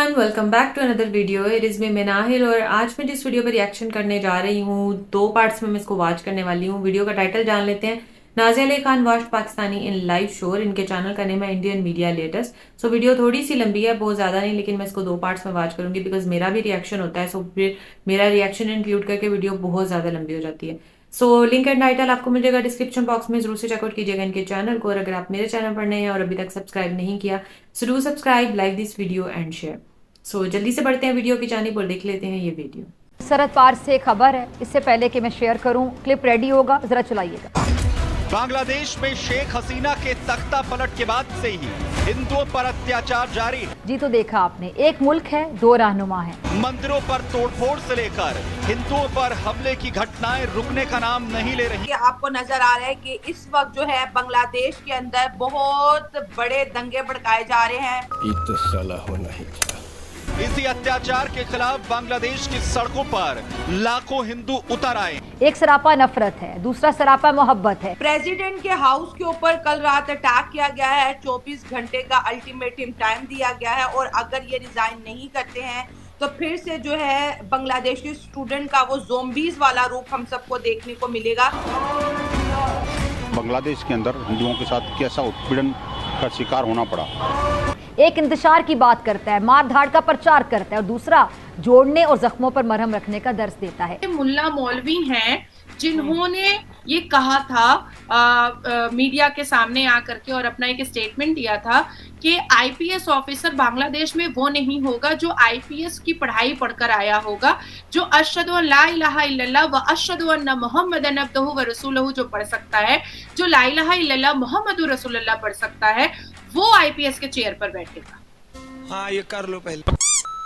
Everyone, welcome back to another video. It is me Minahil और आज मैं जिस वीडियो पर रिएक्शन करने जा रही हूँ, दो पार्ट्स में मैं इसको वॉच करने वाली हूँ। वीडियो का टाइटल जान लेते हैं। नाज़िया अली खान वॉच्ड पाकिस्तानी इन लाइव शो। इनके चैनल का नेम है Indian media latest. So video थोड़ी सी लंबी है, बहुत ज्यादा नहीं, लेकिन मैं इसको दो पार्ट्स में वॉच करूंगी बिकॉज मेरा भी रिएक्शन होता है। सो मेरा रिएक्शन इंक्लूड करके वीडियो बहुत ज्यादा लंबी हो जाती है। सो लिंक एंड टाइटल आपको मिल जाएगा डिस्क्रिप्शन बॉक्स में, जरूर से चेकआउट कीजिएगा इनके चैनल को। और अगर आप मेरे चैनल पर नए हैं और अभी तक सब्सक्राइब नहीं किया, so do subscribe, like this video and share. So जल्दी से बढ़ते हैं वीडियो की जानिब और देख लेते हैं ये वीडियो। सरहद पार से खबर है, इससे पहले कि मैं शेयर करूं, क्लिप रेडी होगा, जरा चलाइएगा। बांग्लादेश में शेख हसीना के तख्ता पलट के बाद से ही हिंदुओं पर अत्याचार जारी। जी तो देखा आपने, एक मुल्क है दो रहनुमा है। मंदिरों पर तोड़फोड़ से लेकर हिंदुओं पर हमले की घटनाएं रुकने का नाम नहीं ले रही। आपको नजर आ रहा है कि इस वक्त जो है बांग्लादेश के अंदर बहुत बड़े दंगे भड़काए जा रहे हैं। ये तो साला होना ही था। इसी अत्याचार के खिलाफ बांग्लादेश की सड़कों पर लाखों हिंदू उतर आए। एक सरापा नफरत है, दूसरा सरापा मोहब्बत है। प्रेसिडेंट के हाउस के ऊपर कल रात अटैक किया गया है। 24 घंटे का अल्टीमेटम टाइम दिया गया है और अगर ये रिजाइन नहीं करते हैं तो फिर से जो है बांग्लादेशी स्टूडेंट का वो ज़ोंबीज वाला रूप हम सबको देखने को मिलेगा। बांग्लादेश के अंदर हिंदुओं के साथ कैसा उत्पीड़न का शिकार होना पड़ा। एक इंतशार की बात करता है, मार धाड़ का प्रचार करता है, और दूसरा जोड़ने और जख्मों पर मरहम रखने का दर्स देता है। मुल्ला मौलवी हैं जिन्होंने ये कहा था मीडिया के सामने आकर के और अपना एक स्टेटमेंट दिया था कि आईपीएस ऑफिसर बांग्लादेश में वो नहीं होगा जो आईपीएस की पढ़ाई पढ़कर आया होगा, जो अशहदु अल्ला इलाहा इल्लल्लाह व अशहदु अन्ना मुहम्मदन अब्दुहु व रसूलुहु जो पढ़ सकता है, जो ला इलाहा इल्लल्लाह मुहम्मदुर रसूलुल्लाह पढ़ सकता है, वो आईपीएस के चेयर पर बैठेगा। हाँ, ये कर लो पहले।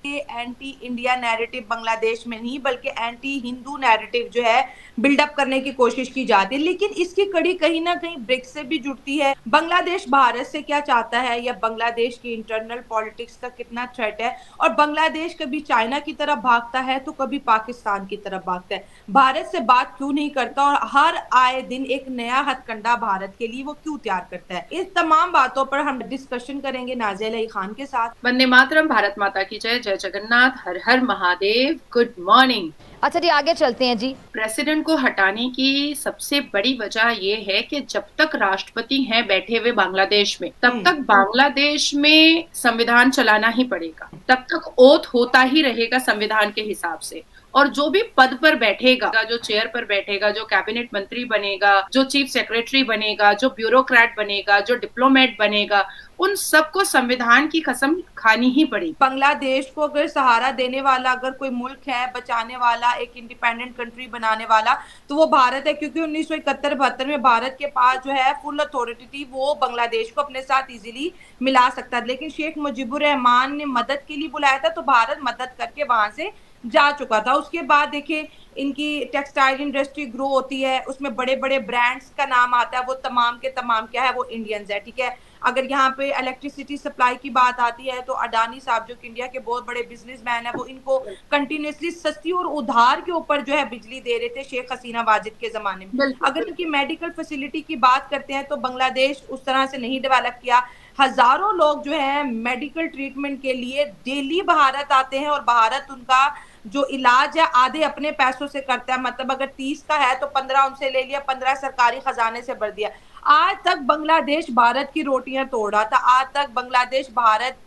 एंटी इंडिया नैरेटिव बांग्लादेश में नहीं बल्कि एंटी हिंदू नैरेटिव जो है बिल्डअप करने की कोशिश की जाती है, लेकिन इसकी कड़ी कहीं ना कहीं ब्रिक्स से भी जुड़ती है। बांग्लादेश भारत से क्या चाहता है या बांग्लादेश की इंटरनल पॉलिटिक्स का कितना थ्रेट है, और बांग्लादेश कभी चाइना की तरफ भागता है तो कभी पाकिस्तान की तरफ भागता है। भारत से बात क्यों नहीं करता और हर आए दिन एक नया हथकंडा भारत के लिए वो क्यों तैयार करता है। इस तमाम बातों पर हम डिस्कशन करेंगे नाज़िया अली खान के साथ। वंदे मातरम, भारत माता की जय, जय जगन्नाथ, हर हर महादेव, गुड मॉर्निंग। अच्छा जी, आगे चलते हैं जी। प्रेसिडेंट को हटाने की सबसे बड़ी वजह ये है कि जब तक राष्ट्रपति हैं बैठे हुए बांग्लादेश में, तब तक बांग्लादेश में संविधान चलाना ही पड़ेगा, तब तक ओथ होता ही रहेगा संविधान के हिसाब से। और जो भी पद पर बैठेगा, जो चेयर पर बैठेगा, जो कैबिनेट मंत्री बनेगा, जो चीफ सेक्रेटरी बनेगा, जो ब्यूरोक्रेट बनेगा, जो डिप्लोमेट बनेगा, उन सबको संविधान की कसम खानी ही पड़ेगी। बांग्लादेश को अगर सहारा देने वाला अगर कोई मुल्क है, बचाने वाला, एक इंडिपेंडेंट कंट्री बनाने वाला, तो वो भारत है, क्योंकि 1971-72 में भारत के पास जो है फुल अथॉरिटी थी, वो बांग्लादेश को अपने साथ इजीली मिला सकता था। लेकिन शेख मुजीबुर रहमान ने मदद के लिए बुलाया था तो भारत मदद करके वहां से जा चुका था। उसके बाद देखिए इनकी टेक्सटाइल इंडस्ट्री ग्रो होती है, उसमें बड़े बड़े ब्रांड्स का नाम आता है, वो तमाम के तमाम क्या है, वो इंडियंस है, ठीक है। अगर यहाँ पे इलेक्ट्रिसिटी सप्लाई की बात आती है तो अडानी साहब जो कि इंडिया के बहुत बड़े बिजनेसमैन है, वो इनको कंटिन्यूसली सस्ती और उधार के ऊपर जो है बिजली दे रहे थे शेख हसीना वाजिद के जमाने में। अगर इनकी मेडिकल फैसिलिटी की बात करते हैं तो बांग्लादेश उस तरह से नहीं डेवलप किया। हजारों लोग जो है मेडिकल ट्रीटमेंट के लिए डेली भारत आते हैं और भारत उनका जो इलाज है आधे अपने पैसों से करता है। मतलब अगर 30 का है तो 15 उनसे ले लिया, 15 सरकारी खजाने से भर दिया। आज तक बांग्लादेश भारत की रोटियां तोड़ रहा था, आज तक बांग्लादेश भारत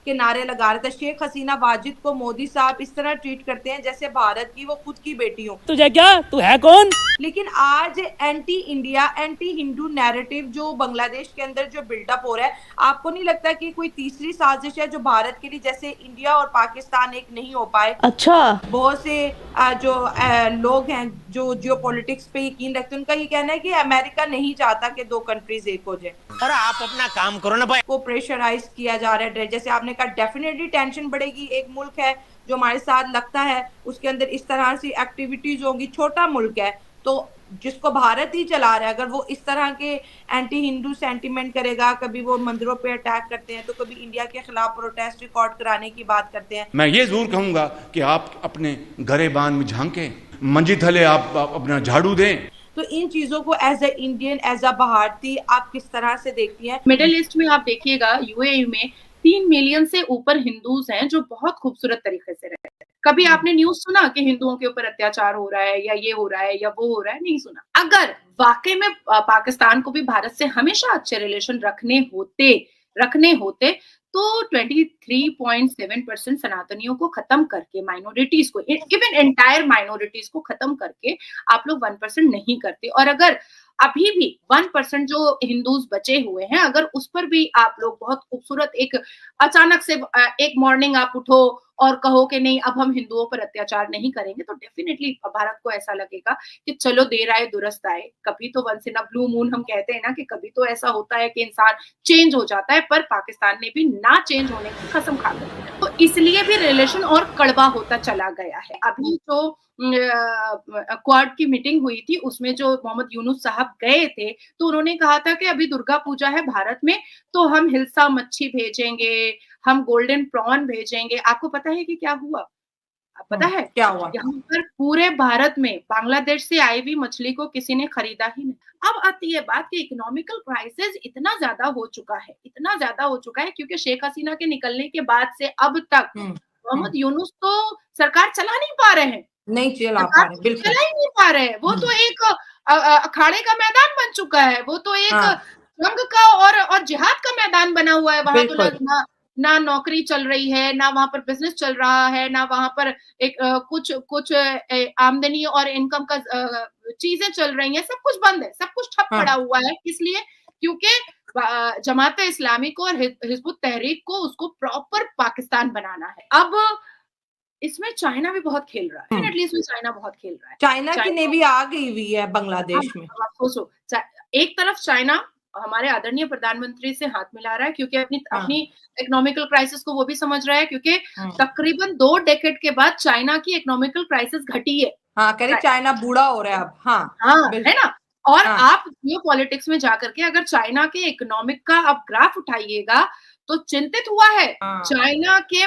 के नारे लगा रहा था। शेख हसीना वाजिद को मोदी साहब इस तरह ट्रीट करते हैं जैसे भारत की वो खुद की बेटी हो। तुझे क्या, तू है कौन? लेकिन आज anti India, anti Hindu narrative जो बांग्लादेश के अंदर जो बिल्डअप हो रहा है, आपको नहीं लगता कि कोई तीसरी साजिश है जो भारत के लिए, जैसे इंडिया और पाकिस्तान एक नहीं हो पाए? अच्छा, बहुत से जो लोग हैं जो जियोपॉलिटिक्स पे यकीन रखते हैं, उनका ये कहना है कि अमेरिका नहीं चाहता कि दो कंट्रीज एक हो जाए। अरे आप अपना काम करो ना भाई। को प्रेशराइज किया जा रहा है, जैसे आपने कहा डेफिनेटली टेंशन बढ़ेगी। एक मुल्क है जो हमारे साथ लगता है, उसके अंदर इस तरह से एक्टिविटीज होंगी। छोटा मुल्क है तो जिसको भारत ही चला रहा है, अगर वो इस तरह के एंटी हिंदू सेंटीमेंट करेगा, कभी वो मंदिरों पे अटैक करते हैं तो कभी इंडिया के खिलाफ प्रोटेस्ट रिकॉर्ड कराने की बात करते हैं। मैं ये जरूर कहूंगा कि आप अपने गरेबान में झांकें, मंजी थले आप अपना झाड़ू दें। तो इन चीजों को as a Indian, as a भारतीय आप किस तरह से देखती हैं? मिडिल ईस्ट में आप देखिएगा, यूएई में 3 मिलियन से ऊपर हिंदूज हैं जो बहुत खूबसूरत तरीके से रहते हैं। कभी आपने न्यूज सुना कि हिंदुओं के ऊपर अत्याचार हो रहा है या ये हो रहा है या वो हो रहा है? नहीं सुना। अगर वाकई में पाकिस्तान को भी भारत से हमेशा अच्छे रिलेशन रखने होते तो 23.7% सनातनियों को खत्म करके, माइनॉरिटीज को, इवन एंटायर माइनॉरिटीज को खत्म करके आप लोग 1% नहीं करते। और अगर अभी भी 1% जो हिंदूज बचे हुए हैं, अगर उस पर भी आप लोग बहुत खूबसूरत एक अचानक से एक मॉर्निंग आप उठो और कहो कि नहीं अब हम हिंदुओं पर अत्याचार नहीं करेंगे, तो डेफिनेटली भारत को ऐसा लगेगा कि चलो देर आए दुरुस्त आए। कभी तो once in a blue moon हम कहते हैं ना कि कभी तो ऐसा होता है कि इंसान चेंज हो जाता है, पर पाकिस्तान ने भी ना चेंज होने की कसम खा ली, तो इसलिए भी रिलेशन और कड़वा होता चला गया है। अभी जो क्वाड की मीटिंग हुई थी उसमें जो मोहम्मद यूनुस साहब गए थे, तो उन्होंने कहा था कि अभी दुर्गा पूजा है भारत में, तो हम हिल्सा मच्छी भेजेंगे, हम गोल्डन प्रॉन भेजेंगे। आपको पता है कि क्या हुआ? पता है क्या हुआ? यहाँ पर पूरे भारत में बांग्लादेश से आई हुई मछली को किसी ने खरीदा ही नहीं। अब आती है बात कि इकोनॉमिकल क्राइसिस इतना ज्यादा हो चुका है क्योंकि शेख हसीना के निकलने के बाद से अब तक मोहम्मद यूनुस तो सरकार चला नहीं पा रहे हैं, नहीं चला पा रहे, बिल्कुल चला ही नहीं पा रहे हैं। वो तो एक अखाड़े का मैदान बन चुका है, वो तो एक जंग का और जिहाद का मैदान बना हुआ है। वहां तो ना नौकरी चल रही है, ना वहां पर बिजनेस चल रहा है, ना वहां पर एक कुछ आमदनी और इनकम का चीजें चल रही हैं, सब कुछ बंद है, सब कुछ ठप पड़ा हुआ है। इसलिए क्योंकि जमात इस्लामी को और हिजबुत तहरीक को उसको प्रॉपर पाकिस्तान बनाना है। अब इसमें चाइना भी बहुत खेल रहा है, डेफिनेटली इसमें चाइना बहुत खेल रहा है। चाइना की नेवी आ गई हुई है बांग्लादेश में। आप सोचो, एक तरफ चाइना हमारे आदरणीय प्रधानमंत्री से हाथ मिला रहा है क्योंकि अपनी इकोनॉमिकल क्राइसिस को वो भी समझ रहा है, क्योंकि तकरीबन 2 डेकेड के बाद चाइना की इकोनॉमिकल क्राइसिस घटी है। कह रहे चाइना बूढ़ा हो रहा है अब। है ना। और आप जियो पॉलिटिक्स में जाकर के अगर चाइना के इकोनॉमिक का आप ग्राफ उठाइएगा तो चिंतित हुआ है। चाइना के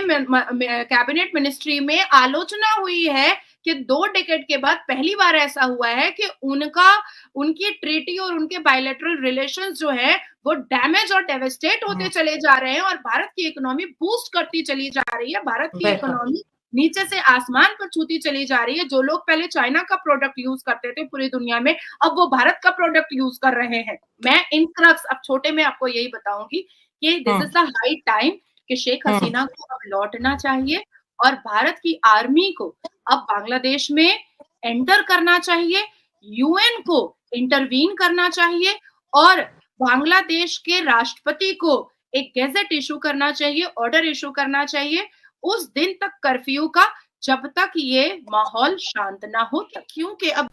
कैबिनेट मिनिस्ट्री में आलोचना हुई है कि 2 डेकेड के बाद पहली बार ऐसा हुआ है कि उनकी ट्रीटी और उनके बायलैटरल रिलेशंस जो है वो डैमेज और डेवेस्टेट होते चले जा रहे हैं और भारत की इकोनॉमी बूस्ट करती चली जा रही है। भारत की इकोनॉमी नीचे से आसमान पर छूती चली जा रही है। जो लोग पहले चाइना का प्रोडक्ट यूज करते थे पूरी दुनिया में, अब वो भारत का प्रोडक्ट यूज कर रहे हैं। मैं इन क्रक्स अब छोटे में आपको यही बताऊंगी कि this is the high time कि शेख हसीना को अब लौटना चाहिए और भारत की आर्मी को अब बांग्लादेश में एंटर करना चाहिए, यूएन को इंटरवीन करना चाहिए और बांग्लादेश के राष्ट्रपति को एक गैजेट इशू करना चाहिए, ऑर्डर इशू करना चाहिए उस दिन तक कर्फ्यू का, जब तक ये माहौल शांत ना हो तक। क्योंकि अब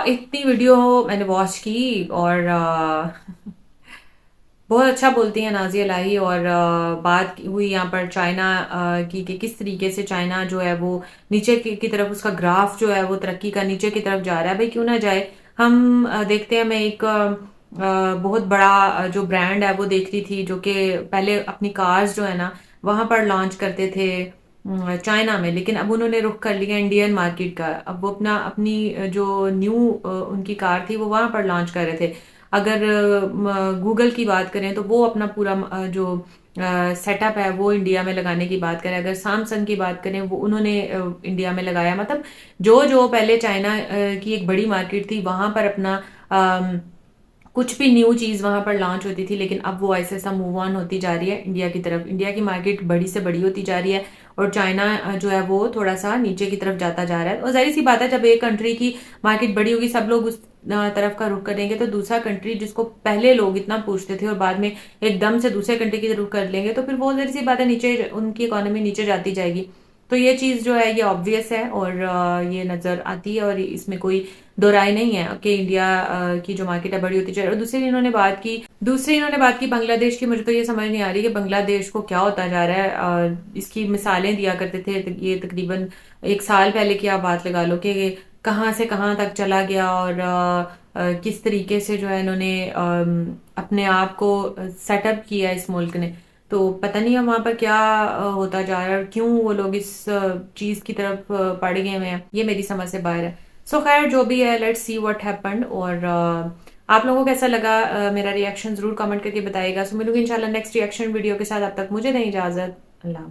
इतनी वीडियो मैंने वॉच की और बहुत अच्छा बोलती हैं नाज़िया इलाही। और बात हुई यहाँ पर चाइना की कि किस तरीके से चाइना जो है वो नीचे की तरफ, उसका ग्राफ जो है वो तरक्की का नीचे की तरफ जा रहा है। भाई क्यों ना जाए। हम देखते हैं, मैं एक बहुत बड़ा जो ब्रांड है वो देख रही थी जो कि पहले अपनी कार्स जो है ना वहाँ पर लॉन्च करते थे चाइना में, लेकिन अब उन्होंने रुख कर लिया इंडियन मार्केट का। अब वो अपनी जो न्यू उनकी कार थी वो वहाँ पर लॉन्च कर रहे थे। अगर गूगल की बात करें तो वो अपना पूरा जो सेटअप है वो इंडिया में लगाने की बात करें। अगर सैमसंग की बात करें वो उन्होंने इंडिया में लगाया। मतलब जो पहले चाइना की एक बड़ी मार्केट थी वहां पर अपना कुछ भी न्यू चीज वहां पर लॉन्च होती थी, लेकिन अब वो ऐसे ऐसा मूव ऑन होती जा रही है इंडिया की तरफ। इंडिया की मार्केट बड़ी से बड़ी होती जा रही है और चाइना जो है वो थोड़ा सा नीचे की तरफ जाता जा रहा है। और जाहिर सी बात है, जब एक कंट्री की मार्केट बड़ी होगी सब लोग उस तरफ का रुख करेंगे, तो दूसरा कंट्री जिसको पहले लोग इतना पूछते थे और बाद में एकदम से दूसरे कंट्री की रुख कर लेंगे, तो फिर वो जाहिर सी बात है नीचे उनकी इकोनॉमी नीचे जाती जाएगी। तो ये चीज जो है ये ऑब्वियस है और ये नजर आती है और इसमें कोई दो राय नहीं है कि इंडिया की जो मार्केट है बड़ी होती जाए। और दूसरी इन्होंने बात की बांग्लादेश की। मुझे तो ये समझ नहीं आ रही कि बांग्लादेश को क्या होता जा रहा है। इसकी मिसालें दिया करते थे, ये तकरीबन 1 साल पहले की आप बात लगा लो कि कहाँ से कहाँ तक चला गया और किस तरीके से जो है इन्होंने अपने आप को सेटअप किया इस मुल्क ने। तो पता नहीं है वहां पर क्या होता जा रहा है और क्यों वो लोग इस चीज की तरफ पड़ गए हैं, ये मेरी समझ से बाहर है। सो खैर जो भी है, लेट्स सी व्हाट हैपेंड। और आप लोगों को कैसा लगा मेरा रिएक्शन जरूर कमेंट करके बताइएगा। सो मिलूंगी इंशाल्लाह नेक्स्ट रिएक्शन वीडियो के साथ। अब तक मुझे दें इजाजत। अल्लाह।